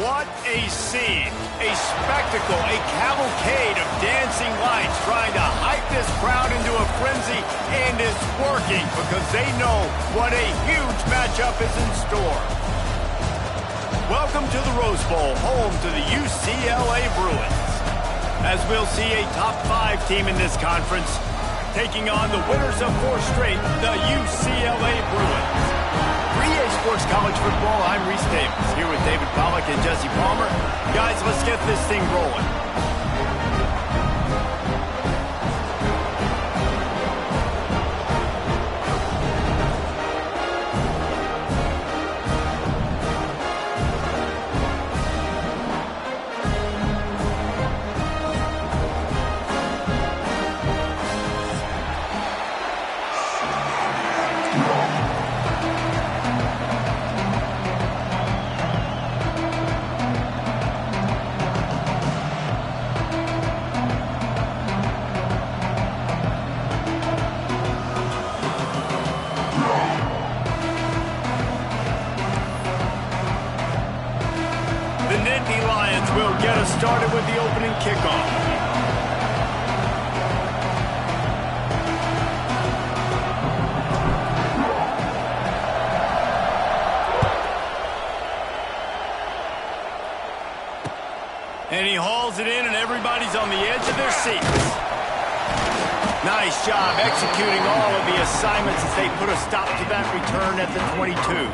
What a scene, a spectacle, a cavalcade of dancing lights trying to hype this crowd into a frenzy, and it's working because they know what a huge matchup is in store. Welcome to the Rose Bowl, home to the UCLA Bruins. As we'll see a top 5 team in this conference, taking on the winners of 4 straight, the UCLA Bruins. 3A Sports College Football, I'm Reese Davis, here with David Pollack and Jesse Palmer. Guys, let's get this thing rolling. Will get us started with the opening kickoff. And he hauls it in, and everybody's on the edge of their seats. Nice job executing all of the assignments as they put a stop to that return at the 22.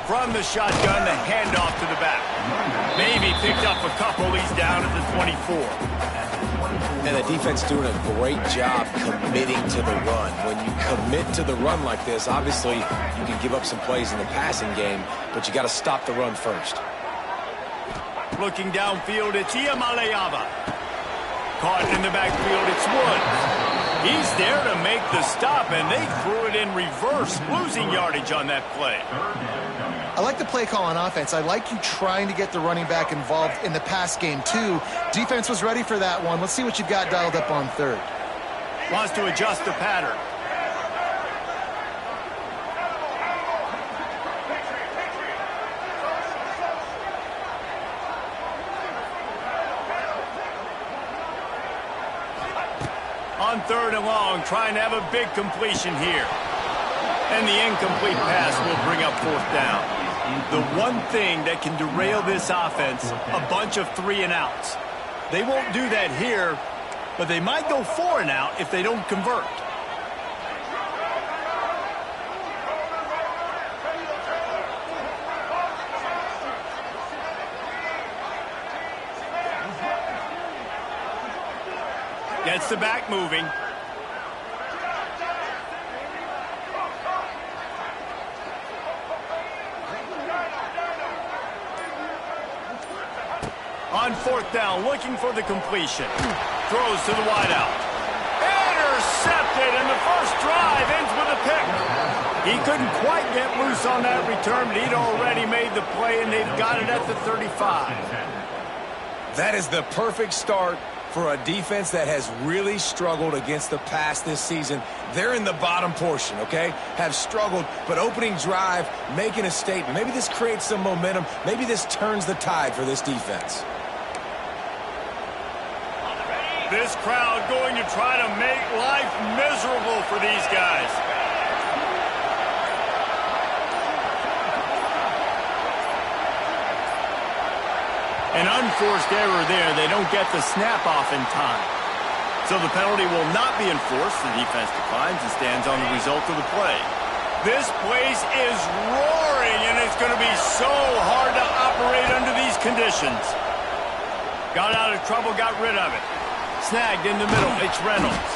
From the shotgun, the handoff to the back. Maybe picked up a couple. He's down at the 24. And the defense doing a great job committing to the run. When you commit to the run like this, obviously you can give up some plays in the passing game, but you got to stop the run first. Looking downfield, it's Ncaa. Caught in the backfield, it's Woods. He's there to make the stop, and they threw it in reverse, losing yardage on that play. I like the play call on offense. I like you trying to get the running back involved in the pass game, too. Defense was ready for that one. Let's see what you've got dialed up on third. Wants to adjust the pattern. On 3rd and long, trying to have a big completion here. And the incomplete pass will bring up 4th down. The one thing that can derail this offense, a bunch of 3 and outs. They won't do that here, but they might go 4 and out if they don't convert. Gets the back moving. On 4th down, looking for the completion. Throws to the wideout. Intercepted, and the first drive ends with a pick. He couldn't quite get loose on that return, but he'd already made the play, and they've got it at the 35. That is the perfect start for a defense that has really struggled against the pass this season. They're in the bottom portion, okay? Have struggled, but opening drive, making a statement. Maybe this creates some momentum. Maybe this turns the tide for this defense. This crowd going to try to make life miserable for these guys. An unforced error there. They don't get the snap off in time. So the penalty will not be enforced. The defense declines and stands on the result of the play. This place is roaring, and it's going to be so hard to operate under these conditions. Got out of trouble, got rid of it. Snagged in the middle, it's Reynolds.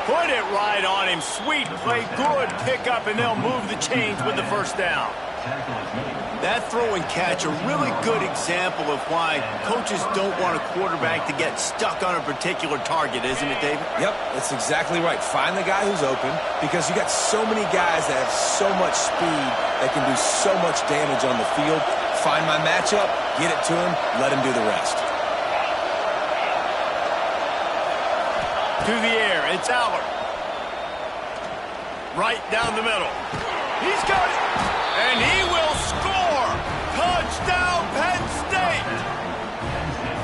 Put it right on him. Sweet play, good pickup, and they'll move the chains with the 1st down. That throw and catch, a really good example of why coaches don't want a quarterback to get stuck on a particular target, isn't it, David? Yep, that's exactly right. Find the guy who's open, because you got so many guys that have so much speed that can do so much damage on the field. Find my matchup, Get it to him, let him do the rest. To the air, it's Allard. Right down the middle. He's got it, and he will score! Touchdown, Penn State!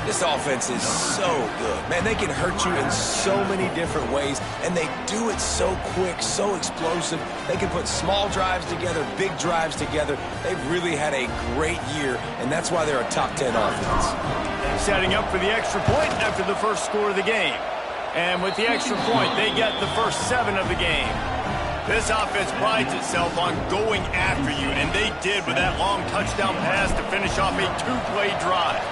This offense is so good. Man, they can hurt you in so many different ways, and they do it so quick, so explosive. They can put small drives together, big drives together. They've really had a great year, and that's why they're a top 10 offense. Setting up for the extra point after the first score of the game. And with the extra point, they get the first 7 of the game. This offense prides itself on going after you, and they did with that long touchdown pass to finish off a 2-play drive.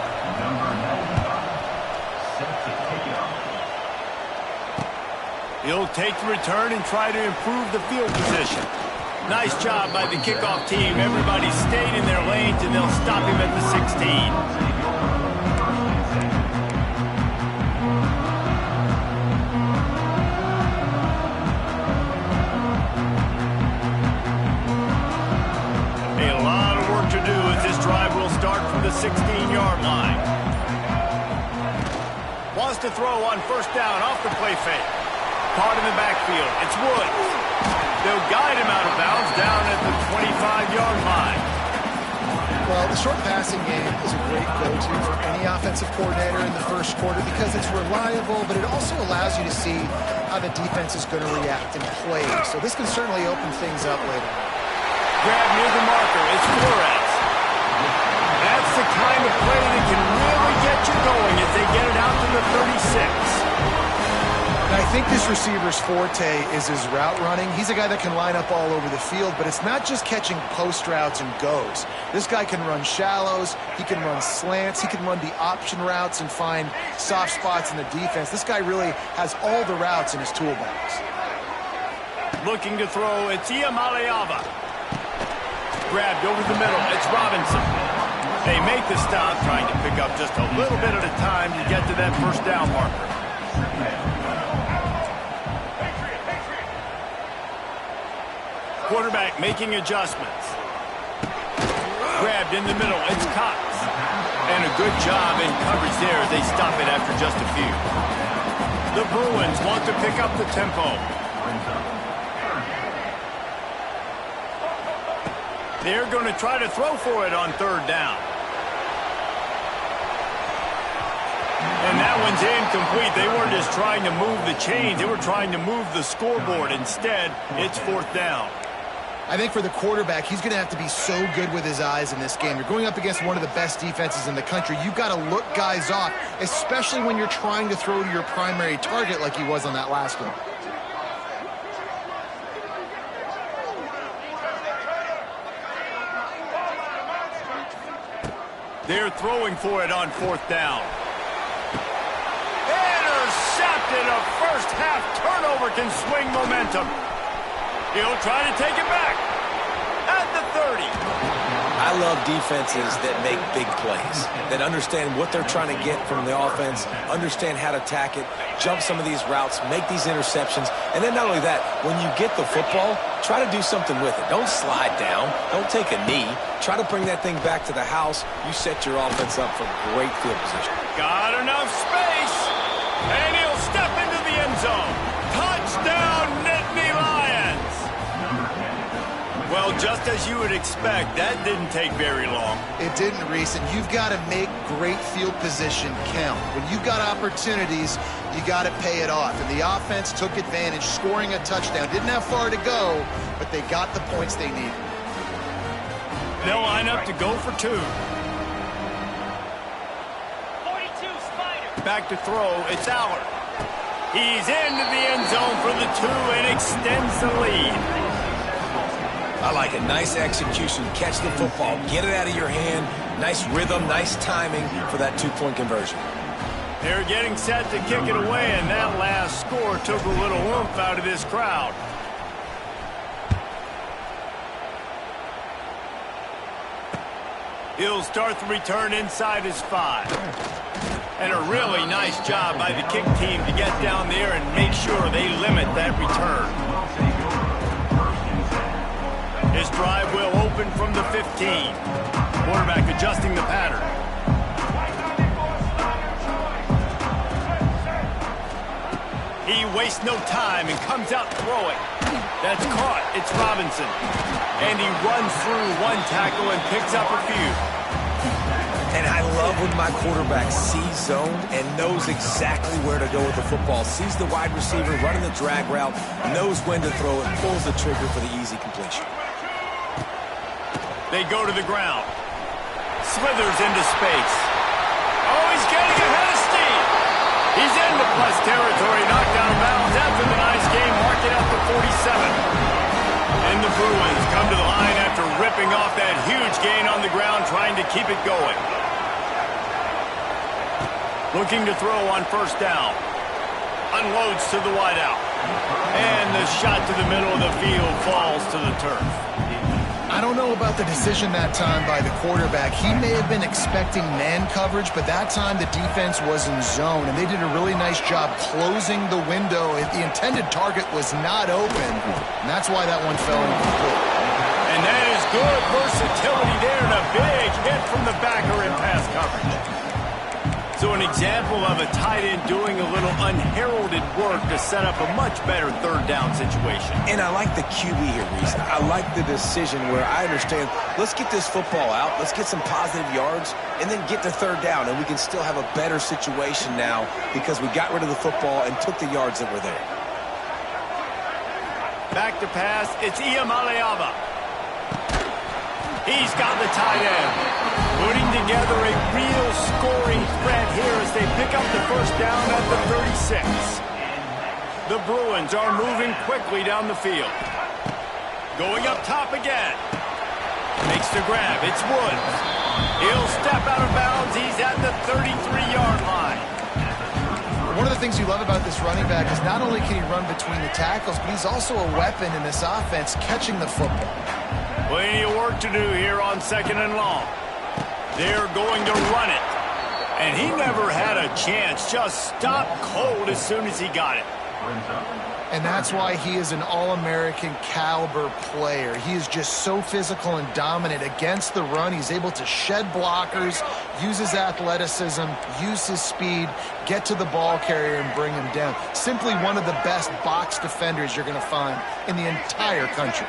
He'll take the return and try to improve the field position. Nice job by the kickoff team. Everybody stayed in their lanes, and they'll stop him at the 16. Drive will start from the 16-yard line. Wants to throw on first down off the play fake. Caught in the backfield. It's Woods. They'll guide him out of bounds down at the 25-yard line. Well, the short passing game is a great go-to for any offensive coordinator in the first quarter because it's reliable, but it also allows you to see how the defense is going to react and play. So this can certainly open things up later. Grab near the marker. It's Flores. That's the kind of play that can really get you going as they get it out to the 36. And I think this receiver's forte is his route running. He's a guy that can line up all over the field, but it's not just catching post routes and goes. This guy can run shallows, he can run slants, he can run the option routes and find soft spots in the defense. This guy really has all the routes in his toolbox. Looking to throw, it's Iamaleava. Grabbed over the middle, it's Robinson. They make the stop, trying to pick up just a little bit at a time to get to that first down marker. Quarterback making adjustments. Grabbed in the middle, it's Cox. And a good job in coverage there as they stop it after just a few. The Bruins want to pick up the tempo. They're going to try to throw for it on third down. And that one's incomplete. They weren't just trying to move the chains. They were trying to move the scoreboard. Instead, it's fourth down. I think for the quarterback, he's going to have to be so good with his eyes in this game. You're going up against one of the best defenses in the country. You've got to look guys off, especially when you're trying to throw to your primary target like he was on that last one. They're throwing for it on fourth down. Intercepted. A first-half turnover can swing momentum. He'll try to take it back at the 30. I love defenses that make big plays, that understand what they're trying to get from the offense, understand how to attack it, jump some of these routes, make these interceptions, and then not only that, when you get the football, try to do something with it. Don't slide down. Don't take a knee. Try to bring that thing back to the house. You set your offense up for great field position. Got enough space, and he'll step into the end zone. Touchdown, Nittany Lions! Well, just as you would expect, that didn't take very long. It didn't, Reese, and you've got to make great field position count. When you've got opportunities, you got to pay it off. And the offense took advantage, scoring a touchdown. Didn't have far to go, but they got the points they needed. They'll line up to go for two. 42 Spider. Back to throw, it's Allard. He's into the end zone for the two and extends the lead. I like it. Nice execution. Catch the football. Get it out of your hand. Nice rhythm, nice timing for that two-point conversion. They're getting set to kick it away, and that last score took a little oomph out of this crowd. He'll start the return inside his 5. And a really nice job by the kick team to get down there and make sure they limit that return. His drive will open from the 15. Quarterback adjusting the pattern. He wastes no time and comes out throwing. That's caught. It's Robinson. And he runs through one tackle and picks up a few. And I love when my quarterback sees zone and knows exactly where to go with the football. Sees the wide receiver running the drag route, knows when to throw it, pulls the trigger for the easy completion. They go to the ground. Slithers into space. Oh, he's getting ahead of steam. He's into plus territory, knocked out of bounds after the nice game, mark it up to 47. And the Bruins come to the line after ripping off that huge gain on the ground, trying to keep it going. Looking to throw on first down. Unloads to the wideout. And the shot to the middle of the field falls to the turf. I don't know about the decision that time by the quarterback. He may have been expecting man coverage, but that time the defense was in zone, and they did a really nice job closing the window. The intended target was not open, and that's why that one fell incomplete. And that is good versatility there, and a big hit from the backer in pass coverage. So an example of a tight end doing a little unheralded work to set up a much better third down situation. And I like the QB here, Reese. I like the decision where I understand, let's get this football out, let's get some positive yards, and then get to third down, and we can still have a better situation now because we got rid of the football and took the yards that were there. Back to pass, it's Ncaa. He's got the tight end. Putting together a real scoring threat here as they pick up the first down at the 36. The Bruins are moving quickly down the field. Going up top again. Makes the grab. It's Woods. He'll step out of bounds. He's at the 33-yard line. One of the things you love about this running back is not only can he run between the tackles, but he's also a weapon in this offense, catching the football. Plenty of work to do here on second and long. They're going to run it. And he never had a chance. Just stopped cold as soon as he got it. And that's why he is an All-American caliber player. He is just so physical and dominant against the run. He's able to shed blockers, use his athleticism, use his speed, get to the ball carrier and bring him down. Simply one of the best box defenders you're going to find in the entire country.